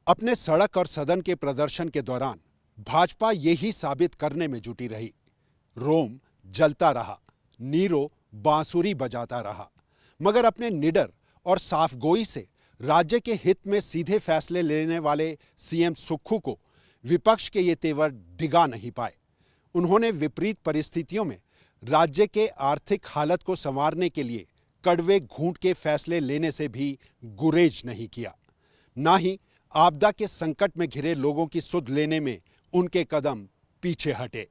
अपने सड़क और सदन के प्रदर्शन के दौरान भाजपा यही साबित करने में जुटी रही। रोम जलता रहा, नीरो बांसुरी बजाता रहा, मगर अपने निडर और साफगोई से राज्य के हित में सीधे फैसले लेने वाले सीएम सुक्खू को विपक्ष के ये तेवर डिगा नहीं पाए। उन्होंने विपरीत परिस्थितियों में राज्य के आर्थिक हालत को संवारने के लिए कड़वे घूंट के फैसले लेने से भी गुरेज नहीं किया। ना ही आपदा के संकट में घिरे लोगों की सुध लेने में उनके कदम पीछे हटे।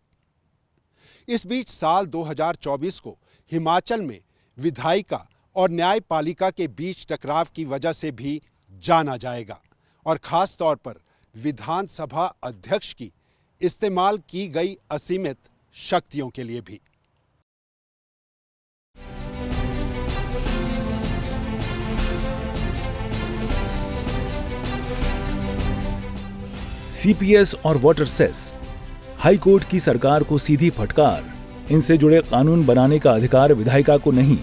इस बीच साल 2024 को हिमाचल में विधायिका और न्यायपालिका के बीच टकराव की वजह से भी जाना जाएगा और खास तौर पर विधानसभा अध्यक्ष की इस्तेमाल की गई असीमित शक्तियों के लिए भी। सीपीएस और वाटर सेस, हाई कोर्ट की सरकार को सीधी फटकार, इनसे जुड़े कानून बनाने का अधिकार विधायिका को नहीं।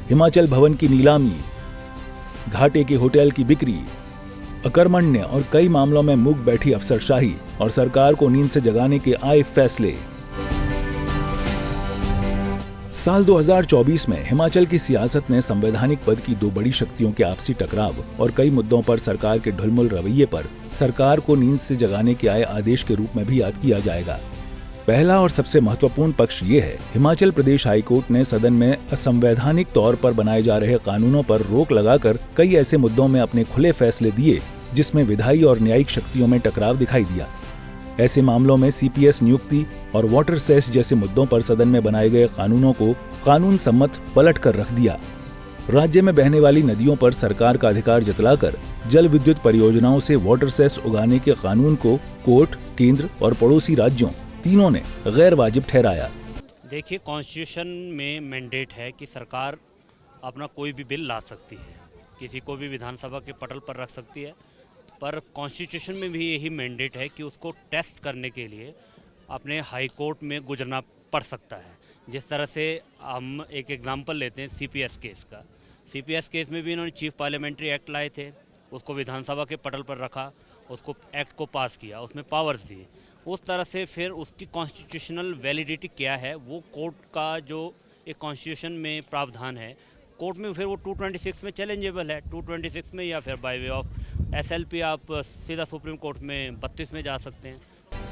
हिमाचल भवन की नीलामी, घाटे के होटल की बिक्री, अकर्मण्य और कई मामलों में मूक बैठी अफसरशाही और सरकार को नींद से जगाने के आए फैसले। साल 2024 में हिमाचल की सियासत में संवैधानिक पद की दो बड़ी शक्तियों के आपसी टकराव और कई मुद्दों पर सरकार के ढुलमुल रवैये पर सरकार को नींद से जगाने के आए आदेश के रूप में भी याद किया जाएगा। पहला और सबसे महत्वपूर्ण पक्ष ये है, हिमाचल प्रदेश हाईकोर्ट ने सदन में असंवैधानिक तौर पर बनाए जा रहे कानूनों पर रोक लगाकर कई ऐसे मुद्दों में अपने खुले फैसले दिए जिसमें विधायी और न्यायिक शक्तियों में टकराव दिखाई दिया। ऐसे मामलों में सीपीएस नियुक्ति और वाटर सेस जैसे मुद्दों पर सदन में बनाए गए कानूनों को कानून सम्मत पलट कर रख दिया। राज्य में बहने वाली नदियों पर सरकार का अधिकार जतलाकर जल विद्युत परियोजनाओं से वाटर सेस उगाने के कानून को कोर्ट, केंद्र और पड़ोसी राज्यों तीनों ने गैर वाजिब ठहराया। देखिए, कॉन्स्टिट्यूशन में मैंडेट है कि सरकार अपना कोई भी बिल ला सकती है, किसी को भी विधानसभा के पटल पर रख सकती है, पर कॉन्स्टिट्यूशन में भी यही मैंडेट है कि उसको टेस्ट करने के लिए अपने हाई कोर्ट में गुजरना पड़ सकता है। जिस तरह से हम एक एग्जांपल लेते हैं सीपीएस केस का। सीपीएस केस में भी इन्होंने चीफ पार्लियामेंट्री एक्ट लाए थे, उसको विधानसभा के पटल पर रखा, उसको एक्ट को पास किया, उसमें पावर्स दिए। उस तरह से फिर उसकी कॉन्स्टिट्यूशनल वैलिडिटी क्या है, वो कोर्ट का जो एक कॉन्स्टिट्यूशन में प्रावधान है, कोर्ट में फिर वो 226 में चैलेंजेबल है। 226 में या फिर बाय वे ऑफ एसएलपी आप सीधा सुप्रीम कोर्ट में 32 में जा सकते हैं।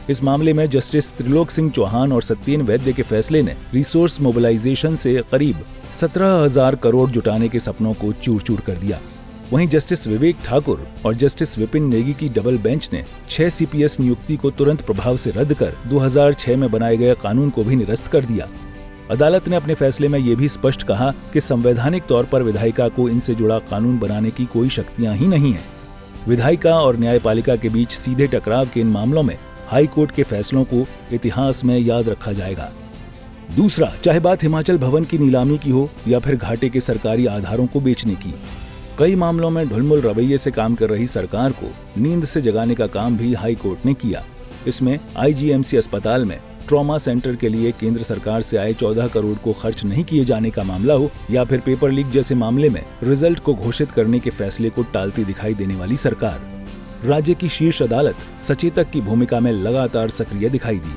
इस मामले में जस्टिस त्रिलोक सिंह चौहान और सत्येन वैद्य के फैसले ने रिसोर्स मोबिलाइजेशन से करीब 17,000 करोड़ जुटाने के सपनों को चूर चूर कर दिया। वहीं जस्टिस विवेक ठाकुर और जस्टिस विपिन नेगी की डबल बेंच ने 6 सीपीएस नियुक्ति को तुरंत प्रभाव से रद्द कर 2006 में बनाए गए कानून को भी निरस्त कर दिया। अदालत ने अपने फैसले में ये भी स्पष्ट कहा कि संवैधानिक तौर पर विधायिका को इनसे जुड़ा कानून बनाने की कोई शक्तियां ही नहीं है। विधायिका और न्यायपालिका के बीच सीधे टकराव के इन मामलों में हाई कोर्ट के फैसलों को इतिहास में याद रखा जाएगा। दूसरा, चाहे बात हिमाचल भवन की नीलामी की हो या फिर घाटे के सरकारी आधारों को बेचने की, कई मामलों में ढुलमुल रवैये से काम कर रही सरकार को नींद से जगाने का काम भी हाई कोर्ट ने किया। इसमें आईजीएमसी अस्पताल में ट्रॉमा सेंटर के लिए केंद्र सरकार से आए 14 करोड़ को खर्च नहीं किए जाने का मामला हो या फिर पेपर लीक जैसे मामले में रिजल्ट को घोषित करने के फैसले को टालती दिखाई देने वाली सरकार। राज्य की शीर्ष अदालत सचेतक की भूमिका में लगातार सक्रिय दिखाई दी।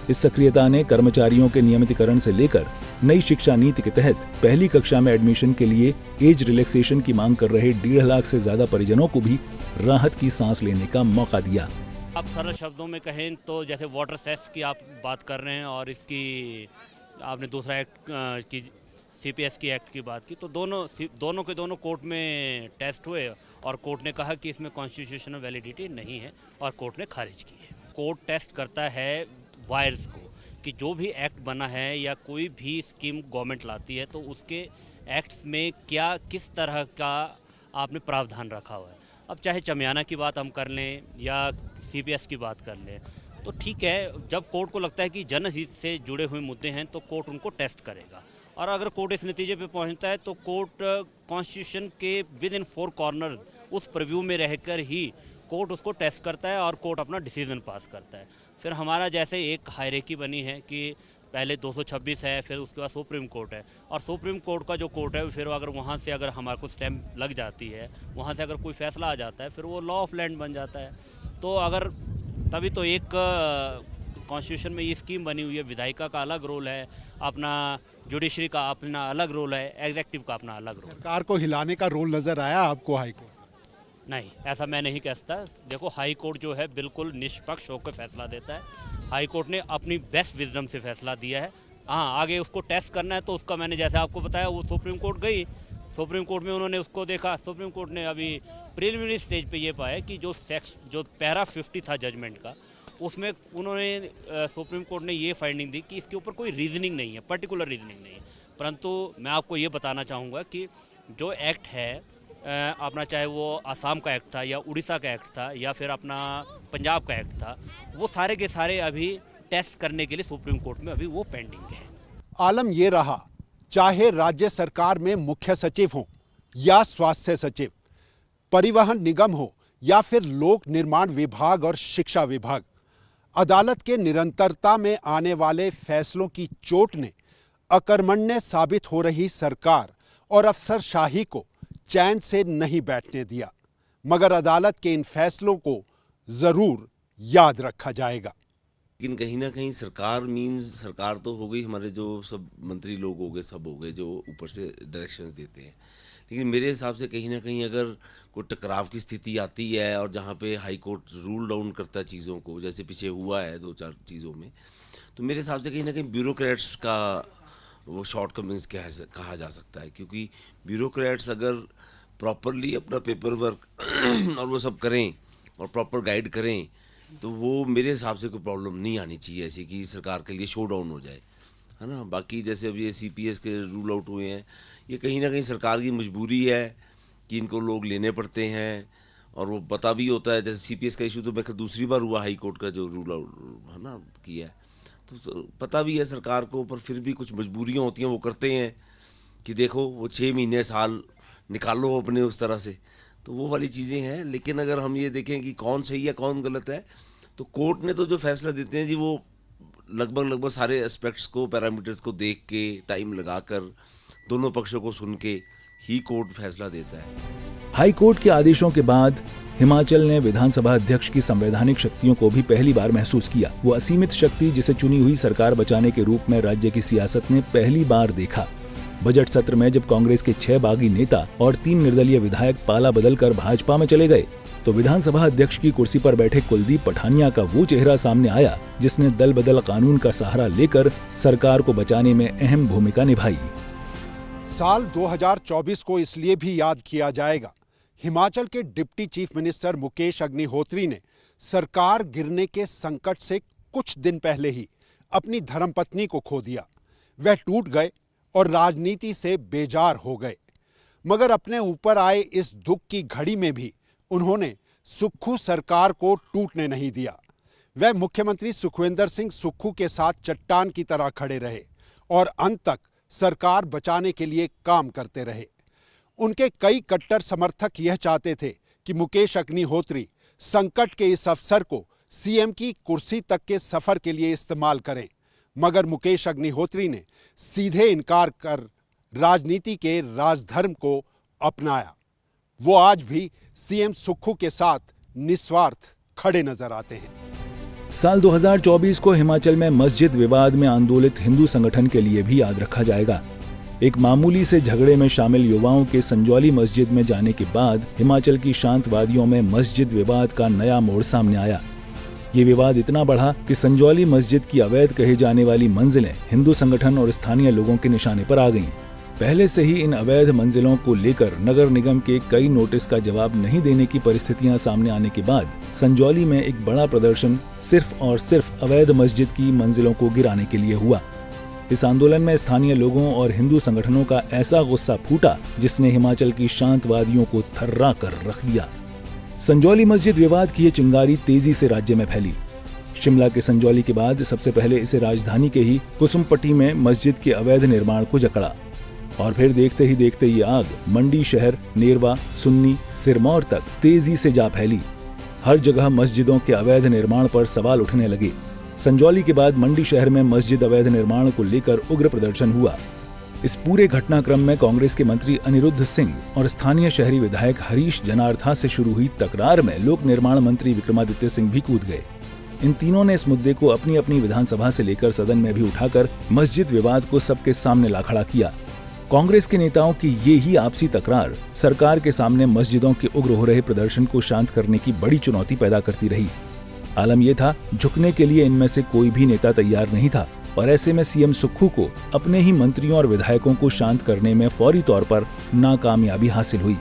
इस सक्रियता ने कर्मचारियों के नियमितीकरण से लेकर नई शिक्षा नीति के तहत पहली कक्षा में एडमिशन के लिए एज रिलैक्सेशन की मांग कर रहे 1.5 लाख से ज्यादा परिजनों को भी राहत की सांस लेने का मौका दिया। आप सरल शब्दों में कहें तो जैसे वाटर सेस की आप बात कर रहे हैं और इसकी आपने दूसरा एक्ट की सीपीएस की एक्ट की बात की, तो दोनों के दोनों कोर्ट में टेस्ट हुए और कोर्ट ने कहा कि इसमें कॉन्स्टिट्यूशनल वैलिडिटी नहीं है और कोर्ट ने खारिज की है। कोर्ट टेस्ट करता है वायर्स को कि जो भी एक्ट बना है या कोई भी स्कीम गवर्नमेंट लाती है तो उसके एक्ट्स में क्या किस तरह का आपने प्रावधान रखा हुआ है। अब चाहे चमियाना की बात हम कर लें या सीपीएस की बात कर लें, तो ठीक है, जब कोर्ट को लगता है कि जनहित से जुड़े हुए मुद्दे हैं तो कोर्ट उनको टेस्ट करेगा। और अगर कोर्ट इस नतीजे पे पहुंचता है तो कोर्ट कॉन्स्टिट्यूशन के विद इन 4 कॉर्नर उस प्रीव्यू में रहकर ही कोर्ट उसको टेस्ट करता है और कोर्ट अपना डिसीजन पास करता है। फिर हमारा जैसे एक हायरार्की बनी है कि पहले 226 है, फिर उसके बाद सुप्रीम कोर्ट है, और सुप्रीम कोर्ट का जो कोर्ट है फिर अगर वहाँ से अगर हमारे को स्टैम्प लग जाती है, वहाँ से अगर कोई फैसला आ जाता है, फिर वो लॉ ऑफ लैंड बन जाता है। तो अगर तभी तो एक कॉन्स्टिट्यूशन में ये स्कीम बनी हुई है, विधायिका का अलग रोल है, अपना जुडिशरी का अपना अलग रोल है, एग्जेक्टिव का अपना अलग रोल। सरकार को हिलाने का रोल नजर आया आपको हाईकोर्ट? नहीं, ऐसा मैं नहीं कह सकता। देखो, हाई कोर्ट जो है बिल्कुल निष्पक्ष होकर फैसला देता है। हाई कोर्ट ने अपनी बेस्ट विजडम से फैसला दिया है। हाँ, आगे उसको टेस्ट करना है तो उसका मैंने जैसे आपको बताया, वो सुप्रीम कोर्ट गई, सुप्रीम कोर्ट में उन्होंने उसको देखा। सुप्रीम कोर्ट ने अभी प्रिलिमिनरी स्टेज पे ये पाया कि जो पैरा 50 था जजमेंट का, उसमें उन्होंने सुप्रीम कोर्ट ने ये फाइंडिंग दी कि इसके ऊपर कोई रीजनिंग नहीं है, पर्टिकुलर रीजनिंग नहीं है। परंतु मैं आपको ये बताना चाहूँगा कि जो एक्ट है अपना, चाहे वो आसाम का एक्ट था या उड़ीसा का एक्ट था या फिर अपना पंजाब का एक्ट था, वो सारे के सारे अभी टेस्ट करने के लिए सुप्रीम कोर्ट में अभी वो पेंडिंग है। आलम ये रहा, चाहे राज्य सरकार में मुख्य सचिव हो या स्वास्थ्य सचिव, परिवहन निगम हो या फिर लोक निर्माण विभाग और शिक्षा विभाग, अदालत के निरंतरता में आने वाले फैसलों की चोट ने अकर्मण्य साबित हो रही सरकार और अफसरशाही को चैन से नहीं बैठने दिया। मगर अदालत के इन फैसलों को जरूर याद रखा जाएगा। लेकिन कहीं ना कहीं सरकार मीन्स सरकार तो हो गई, हमारे जो सब मंत्री लोग हो गए, सब हो गए जो ऊपर से डायरेक्शंस देते हैं। लेकिन मेरे हिसाब से कहीं ना कहीं अगर कोई टकराव की स्थिति आती है और जहाँ पे हाई कोर्ट रूल डाउन करता है चीज़ों को, जैसे पीछे हुआ है 2-4 चीज़ों में, तो मेरे हिसाब से कहीं ना कहीं ब्यूरोक्रेट्स का वो शॉर्टकमिंग्स कहा जा सकता है। क्योंकि ब्यूरोक्रेट्स अगर प्रॉपरली अपना पेपर वर्क और वो सब करें और प्रॉपर गाइड करें, तो वो मेरे हिसाब से कोई प्रॉब्लम नहीं आनी चाहिए ऐसी कि सरकार के लिए शो डाउन हो जाए, है ना। बाकी जैसे अब ये CPS के रूल आउट हुए हैं, ये कहीं ना कहीं सरकार की मजबूरी है कि इनको लोग लेने पड़ते हैं, और वो पता भी होता है। जैसे CPS का इशू तो मैं दूसरी बार हुआ, हाई कोर्ट का जो रूल आउट है ना किया है, तो पता भी है सरकार को, पर फिर भी कुछ मजबूरियाँ होती हैं, वो करते हैं कि देखो वो 6 महीने साल निकालो अपने उस तरह से, तो वो वाली चीज़ें हैं। लेकिन अगर हम ये देखें कि कौन सही है कौन गलत है, तो कोर्ट ने तो जो फैसला देते हैं जी, वो लगभग सारे एस्पेक्ट्स को, पैरामीटर्स को देख के, टाइम लगाकर, दोनों पक्षों को सुन के ही कोर्ट फैसला देता है। हाई कोर्ट के आदेशों के बाद हिमाचल ने विधानसभा अध्यक्ष की संवैधानिक शक्तियों को भी पहली बार महसूस किया। वो असीमित शक्ति जिसे चुनी हुई सरकार बचाने के रूप में राज्य की सियासत ने पहली बार देखा। बजट सत्र में जब कांग्रेस के 6 बागी नेता और 3 निर्दलीय विधायक पाला बदलकर भाजपा में चले गए, तो विधानसभा अध्यक्ष की कुर्सी पर बैठे कुलदीप पठानिया का वो चेहरा सामने आया जिसने दल बदल कानून का सहारा लेकर सरकार को बचाने में अहम भूमिका निभाई। साल 2024 को इसलिए भी याद किया जाएगा, हिमाचल के deputy chief minister Mukesh Agnihotri ने सरकार गिरने के संकट से कुछ दिन पहले ही अपनी धर्मपत्नी को खो दिया। वह टूट गए और राजनीति से बेजार हो गए। मगर अपने ऊपर आए इस दुख की घड़ी में भी उन्होंने सुक्खू सरकार को टूटने नहीं दिया। वह मुख्यमंत्री सुखविंदर सिंह सुक्खू के साथ चट्टान की तरह खड़े रहे और अंत तक सरकार बचाने के लिए काम करते रहे। उनके कई कट्टर समर्थक यह चाहते थे कि मुकेश अग्निहोत्री संकट के इस अवसर को सीएम की कुर्सी तक के सफर के लिए इस्तेमाल करें, मगर मुकेश अग्निहोत्री ने सीधे इनकार कर राजनीति के राजधर्म को अपनाया। वो आज भी सीएम सुक्खू के साथ निस्वार्थ खड़े नजर आते हैं। साल 2024 को हिमाचल में मस्जिद विवाद में आंदोलित हिंदू संगठन के लिए भी याद रखा जाएगा। एक मामूली से झगड़े में शामिल युवाओं के संजौली मस्जिद में जाने के बाद हिमाचल की शांतवादियों में मस्जिद विवाद का नया मोड़ सामने आया। ये विवाद इतना बढ़ा कि संजौली मस्जिद की अवैध कही जाने वाली मंजिलें हिंदू संगठन और स्थानीय लोगों के निशाने पर आ गईं। पहले से ही इन अवैध मंजिलों को लेकर नगर निगम के कई नोटिस का जवाब नहीं देने की परिस्थितियां सामने आने के बाद संजौली में एक बड़ा प्रदर्शन सिर्फ और सिर्फ अवैध मस्जिद की मंजिलों को गिराने के लिए हुआ। इस आंदोलन में स्थानीय लोगों और हिंदू संगठनों का ऐसा गुस्सा फूटा जिसने हिमाचल की शांतवादियों को थर्रा कर रख दिया। संजौली मस्जिद विवाद की ये चिंगारी तेजी से राज्य में फैली। शिमला के संजौली के बाद सबसे पहले इसे राजधानी के ही कुसुमपट्टी में मस्जिद के अवैध निर्माण को जकड़ा और फिर देखते ही देखते ये आग मंडी शहर, नेरवा, सुन्नी, सिरमौर तक तेजी से जा फैली। हर जगह मस्जिदों के अवैध निर्माण पर सवाल उठने लगे। संजौली के बाद मंडी शहर में मस्जिद अवैध निर्माण को लेकर उग्र प्रदर्शन हुआ। इस पूरे घटनाक्रम में कांग्रेस के मंत्री अनिरुद्ध सिंह और स्थानीय शहरी विधायक हरीश जनार्था से शुरू हुई तकरार में लोक निर्माण मंत्री विक्रमादित्य सिंह भी कूद गए। इन तीनों ने इस मुद्दे को अपनी अपनी विधानसभा से लेकर सदन में भी उठाकर मस्जिद विवाद को सबके सामने ला खड़ा किया। कांग्रेस के नेताओं की ये ही आपसी तकरार सरकार के सामने मस्जिदों के उग्र हो रहे प्रदर्शन को शांत करने की बड़ी चुनौती पैदा करती रही। आलम यह था, झुकने के लिए इनमें से कोई भी नेता तैयार नहीं था और ऐसे में सीएम सुक्खू को अपने ही मंत्रियों और विधायकों को शांत करने में फौरी तौर पर नाकामयाबी हासिल हुई।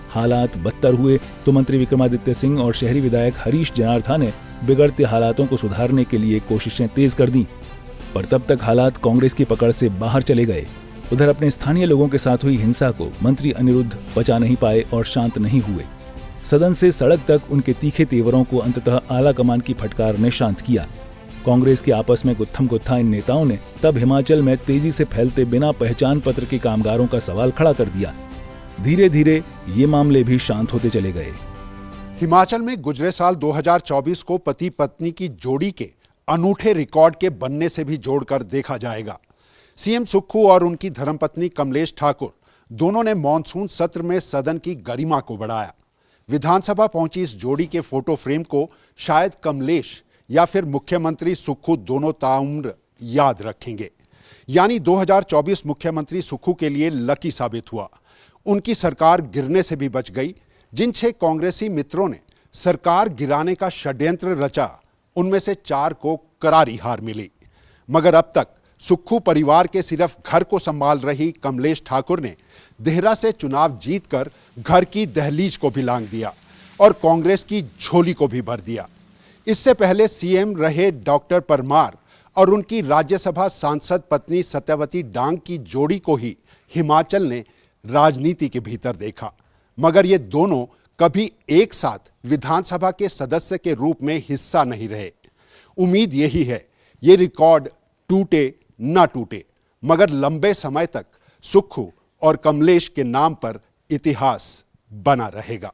हालात बदतर हुए तो मंत्री विक्रमादित्य सिंह और शहरी विधायक हरीश जनार्था ने बिगड़ते हालातों को सुधारने के लिए कोशिशें तेज कर दी, पर तब तक हालात कांग्रेस की पकड़ से बाहर चले गए। उधर अपने स्थानीय लोगों के साथ हुई हिंसा को मंत्री अनिरुद्ध बचा नहीं पाए और शांत नहीं हुए। सदन से सड़क तक उनके तीखे तेवरों को अंततः आला कमान की फटकार ने शांत किया। कांग्रेस के आपस में गुत्थम गुत्था इन नेताओं ने तब हिमाचल में तेजी से फैलते बिना पहचान पत्र के कामगारों का सवाल खड़ा कर दिया। धीरे धीरे ये मामले भी शांत होते चले गए। हिमाचल में गुजरे साल 2024 को पति पत्नी की जोड़ी के अनूठे रिकॉर्ड के बनने से भी जोड़कर देखा जाएगा। सीएम सुक्खू और उनकी धर्मपत्नी कमलेश ठाकुर दोनों ने मॉनसून सत्र में सदन की गरिमा को बढ़ाया। विधानसभा पहुंची इस जोड़ी के फोटो फ्रेम को शायद कमलेश या फिर मुख्यमंत्री सुक्खू दोनों ताउम्र याद रखेंगे। यानी 2024 मुख्यमंत्री सुक्खू के लिए लकी साबित हुआ। उनकी सरकार गिरने से भी बच गई। जिन 6 कांग्रेसी मित्रों ने सरकार गिराने का षड्यंत्र रचा, उनमें से 4 को करारी हार मिली। मगर अब तक सुक्खू परिवार के सिर्फ घर को संभाल रही कमलेश ठाकुर ने देहरा से चुनाव जीतकर घर की दहलीज को भी लांघ दिया और कांग्रेस की झोली को भी भर दिया। इससे पहले सीएम रहे डॉक्टर परमार और उनकी राज्यसभा सांसद पत्नी सत्यवती डांग की जोड़ी को ही हिमाचल ने राजनीति के भीतर देखा। मगर ये दोनों कभी एक साथ विधानसभा के सदस्य के रूप में हिस्सा नहीं रहे। उम्मीद यही है ये रिकॉर्ड टूटे न टूटे, मगर लंबे समय तक सुक्खू और कमलेश के नाम पर इतिहास बना रहेगा।